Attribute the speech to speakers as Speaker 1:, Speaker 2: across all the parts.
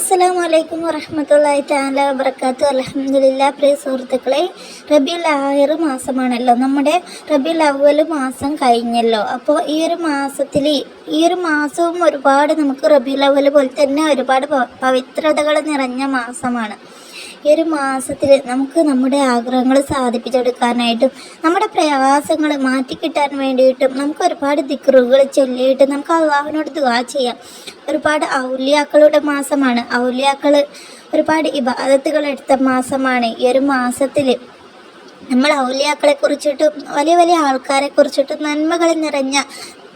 Speaker 1: അസ്സലാമു അലൈക്കും വറഹ്മത്തുള്ളാഹി തആല വബറകാതുഹു. അൽഹംദുലില്ലാഹ്. പ്രിയ സുഹൃത്തുക്കളെ, റബീഉൽ ആഖിർ മാസമാണല്ലോ. നമ്മുടെ റബീഉൽ അവ്വൽ മാസം കഴിഞ്ഞല്ലോ. അപ്പോൾ ഈ ഒരു മാസവും ഒരുപാട് നമുക്ക് റബീഉൽ അവ്വൽ പോലെ തന്നെ ഒരുപാട് പവിത്രതകൾ നിറഞ്ഞ മാസമാണ്. ഈ ഒരു മാസത്തിൽ നമുക്ക് നമ്മുടെ ആഗ്രഹങ്ങൾ സാധിപ്പിച്ചെടുക്കാനായിട്ടും നമ്മുടെ പ്രയാസങ്ങൾ മാറ്റിക്കിട്ടാൻ വേണ്ടിയിട്ടും നമുക്ക് ഒരുപാട് ദിക്റുകൾ ചൊല്ലിയിട്ട് നമുക്ക് അള്ളാഹുവിനോട് ദുആ ചെയ്യാം. ഒരുപാട് ഔലിയാക്കളുടെ മാസമാണ്. ഔലിയാക്കൾ ഒരുപാട് ഇബാദത്തുകൾ എടുത്ത മാസമാണ്. ഈ ഒരു മാസത്തിൽ നമ്മൾ ഔലിയാക്കളെ കുറിച്ചിട്ടും വലിയ വലിയ ആൾക്കാരെ കുറിച്ചിട്ടും നന്മകൾ നിറഞ്ഞ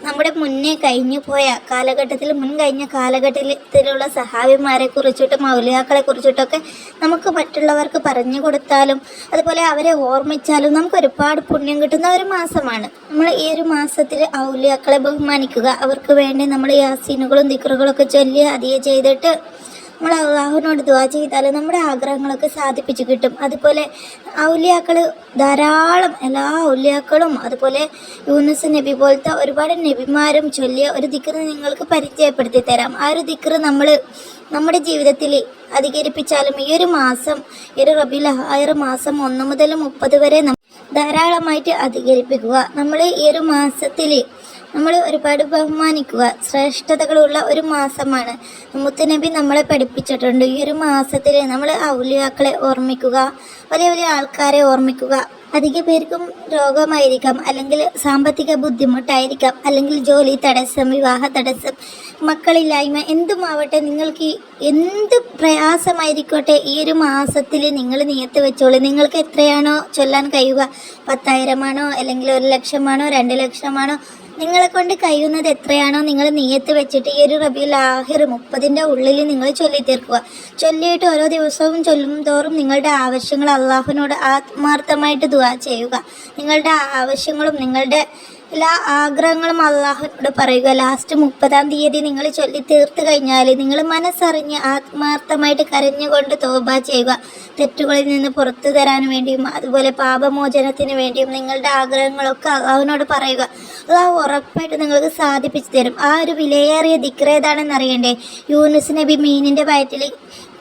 Speaker 1: നമ്മുടെ മുന്നേ കഴിഞ്ഞു പോയ കാലഘട്ടത്തിൽ കഴിഞ്ഞ കാലഘട്ടത്തിലുള്ള സഹാബിമാരെ കുറിച്ചിട്ടും ഔലിയാക്കളെ കുറിച്ചിട്ടൊക്കെ നമുക്ക് മറ്റുള്ളവർക്ക് പറഞ്ഞു കൊടുത്താലും അതുപോലെ അവരെ ഓർമ്മിച്ചാലും നമുക്ക് ഒരുപാട് പുണ്യം കിട്ടുന്ന ഒരു മാസമാണ്. നമ്മൾ ഈ ഒരു മാസത്തിൽ ഔലിയാക്കളെ ബഹുമാനിക്കുക, അവർക്ക് വേണ്ടി നമ്മൾ യാസീനുകളും ദിക്റുകളൊക്കെ ചൊല്ലി അതിയെ ചെയ്തിട്ട് നമ്മൾ അള്ളാഹുവിനോട് ദുആ ചെയ്താൽ നമ്മുടെ ആഗ്രഹങ്ങളൊക്കെ സാധിപ്പിച്ച് കിട്ടും. അതുപോലെ ഔലിയാക്കൾ ധാരാളം എല്ലാ ഔലിയാക്കളും അതുപോലെ യൂനുസ് നബി പോലത്തെ ഒരുപാട് നബിമാരും ചൊല്ലിയ ഒരു ദിക്ർ നിങ്ങൾക്ക് പരിചയപ്പെടുത്തി തരാം. ആ ഒരു ദിക്ർ നമ്മൾ നമ്മുടെ ജീവിതത്തിൽ അധികരിപ്പിച്ചാലും ഈ ഒരു മാസം, ഈ ഒരു റബീഉൽ ആഖിർ മാസം 1 മുതൽ 30 വരെ ധാരാളമായിട്ട് അധികരിപ്പിക്കുക. നമ്മൾ ഈ ഒരു മാസത്തിൽ നമ്മൾ ഒരുപാട് ബഹുമാനിക്കുക. ശ്രേഷ്ഠതകളുള്ള ഒരു മാസമാണ്. മുത്തുനബി നമ്മളെ പഠിപ്പിച്ചിട്ടുണ്ട്. ഈ ഒരു മാസത്തിൽ നമ്മൾ ഔലിയാക്കളെ ഓർമ്മിക്കുക, വലിയ വലിയ ആൾക്കാരെ ഓർമ്മിക്കുക. അധിക പേർക്കും രോഗമായിരിക്കാം, അല്ലെങ്കിൽ സാമ്പത്തിക ബുദ്ധിമുട്ടായിരിക്കാം, അല്ലെങ്കിൽ ജോലി തടസ്സം, വിവാഹ തടസ്സം, മക്കളില്ലായ്മ, എന്തുമാവട്ടെ, നിങ്ങൾക്ക് എന്ത് പ്രയാസമായിരിക്കട്ടെ ഈ ഒരു മാസത്തിൽ നിങ്ങൾ നിയത്ത് വെച്ചോളൂ. നിങ്ങൾക്ക് എത്രയാണോ ചൊല്ലാൻ കഴിയുക, 10,000 ആണോ അല്ലെങ്കിൽ 1,00,000 ആണോ 2,00,000 ആണോ, നിങ്ങളെ കൊണ്ട് കഴിയുന്നത് എത്രയാണോ നിങ്ങൾ നിയത്ത് വെച്ചിട്ട് ഈ ഒരു റബീഉൽ ആഖിർ 30ൻ്റെ ഉള്ളിൽ നിങ്ങൾ ചൊല്ലി തീർക്കുക. ചൊല്ലിയിട്ട് ഓരോ ദിവസവും ചൊല്ലും തോറും നിങ്ങളുടെ ആവശ്യങ്ങൾ അള്ളാഹുവിനോട് ആത്മാർത്ഥമായിട്ട് ദുആ ചെയ്യുക. നിങ്ങളുടെ ആവശ്യങ്ങളും നിങ്ങളുടെ എല്ലാ ആഗ്രഹങ്ങളും അള്ളാഹുവിനോട് പറയുക. ലാസ്റ്റ് 30-ാം തീയതി നിങ്ങൾ ചൊല്ലി തീർത്ത് കഴിഞ്ഞാൽ നിങ്ങൾ മനസ്സറിഞ്ഞ് ആത്മാർത്ഥമായിട്ട് കരഞ്ഞുകൊണ്ട് തൗബ ചെയ്യുക. തെറ്റുകളിൽ നിന്ന് പുറത്തു തരാൻ വേണ്ടിയും അതുപോലെ പാപമോചനത്തിന് വേണ്ടിയും നിങ്ങളുടെ ആഗ്രഹങ്ങളൊക്കെ അള്ളാഹുവിനോട് പറയുക. അള്ളാഹു ഉറപ്പായിട്ട് നിങ്ങൾക്ക് സാധിപ്പിച്ചു തരും. ആ ഒരു വിലയേറിയ ദിക്ർ ഏതാണെന്ന് അറിയണ്ടേ? യൂനുസ് നബി മീനിൻ്റെ വയറ്റിൽ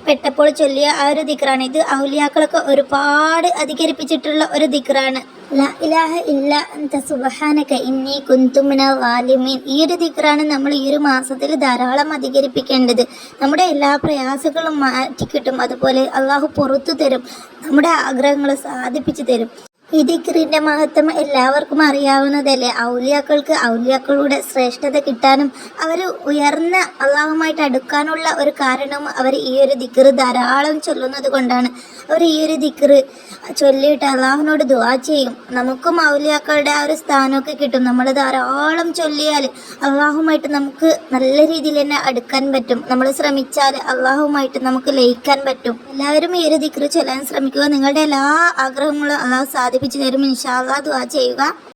Speaker 1: പെട്ടപ്പോൾ ചൊല്ലിയ ആ ഒരു ദിക്റാണ്. ഇത് ഔലിയാക്കളൊക്കെ ഒരുപാട് അധികരിപ്പിച്ചിട്ടുള്ള ഒരു ദിക്റാണ്. ലാ ഇലാഹ ഇല്ലാ അൻത സുബ്ഹാനക ഇന്നി കുന്തു മിനൽ ളാലിമീൻ. ഈ ഒരു ദിക്റാണ് നമ്മൾ ഈ ഒരു മാസത്തിൽ ധാരാളം അധികരിപ്പിക്കേണ്ടത്. നമ്മുടെ എല്ലാ പ്രയാസങ്ങളും മാറ്റിക്കിട്ടും. അതുപോലെ അള്ളാഹു പുറത്തു തരും, നമ്മുടെ ആഗ്രഹങ്ങൾ സാധിപ്പിച്ചു തരും. ഈ ദിക്റിൻ്റെ മഹത്വം എല്ലാവർക്കും അറിയാവുന്നതല്ലേ? ഔലിയാക്കൾക്ക് ഔലിയാക്കളുടെ ശ്രേഷ്ഠത കിട്ടാനും അവർ ഉയർന്ന അള്ളാഹുമായിട്ട് അടുക്കാനുള്ള ഒരു കാരണവും അവർ ഈ ഒരു ദിക്ർ ധാരാളം ചൊല്ലുന്നത് കൊണ്ടാണ്. അവർ ഈ ഒരു ദിക്ർ ചൊല്ലിയിട്ട് അള്ളാഹുവിനോട് ദുആ ചെയ്യും. നമുക്കും ഔലിയാക്കളുടെ ആ ഒരു സ്ഥാനമൊക്കെ കിട്ടും. നമ്മൾ ധാരാളം ചൊല്ലിയാൽ അള്ളാഹുമായിട്ട് നമുക്ക് നല്ല രീതിയിൽ തന്നെ അടുക്കാൻ പറ്റും. നമ്മൾ ശ്രമിച്ചാൽ അള്ളാഹുമായിട്ട് നമുക്ക് ലയിക്കാൻ പറ്റും. എല്ലാവരും ഈ ഒരു ദിക്ർ ചൊല്ലാൻ ശ്രമിക്കുക. നിങ്ങളുടെ എല്ലാ ആഗ്രഹങ്ങളും അള്ളാഹു സാധിപ്പിച്ചു തരും. ഇൻഷാ അല്ലാഹ് ദുആ ചെയ്യുക.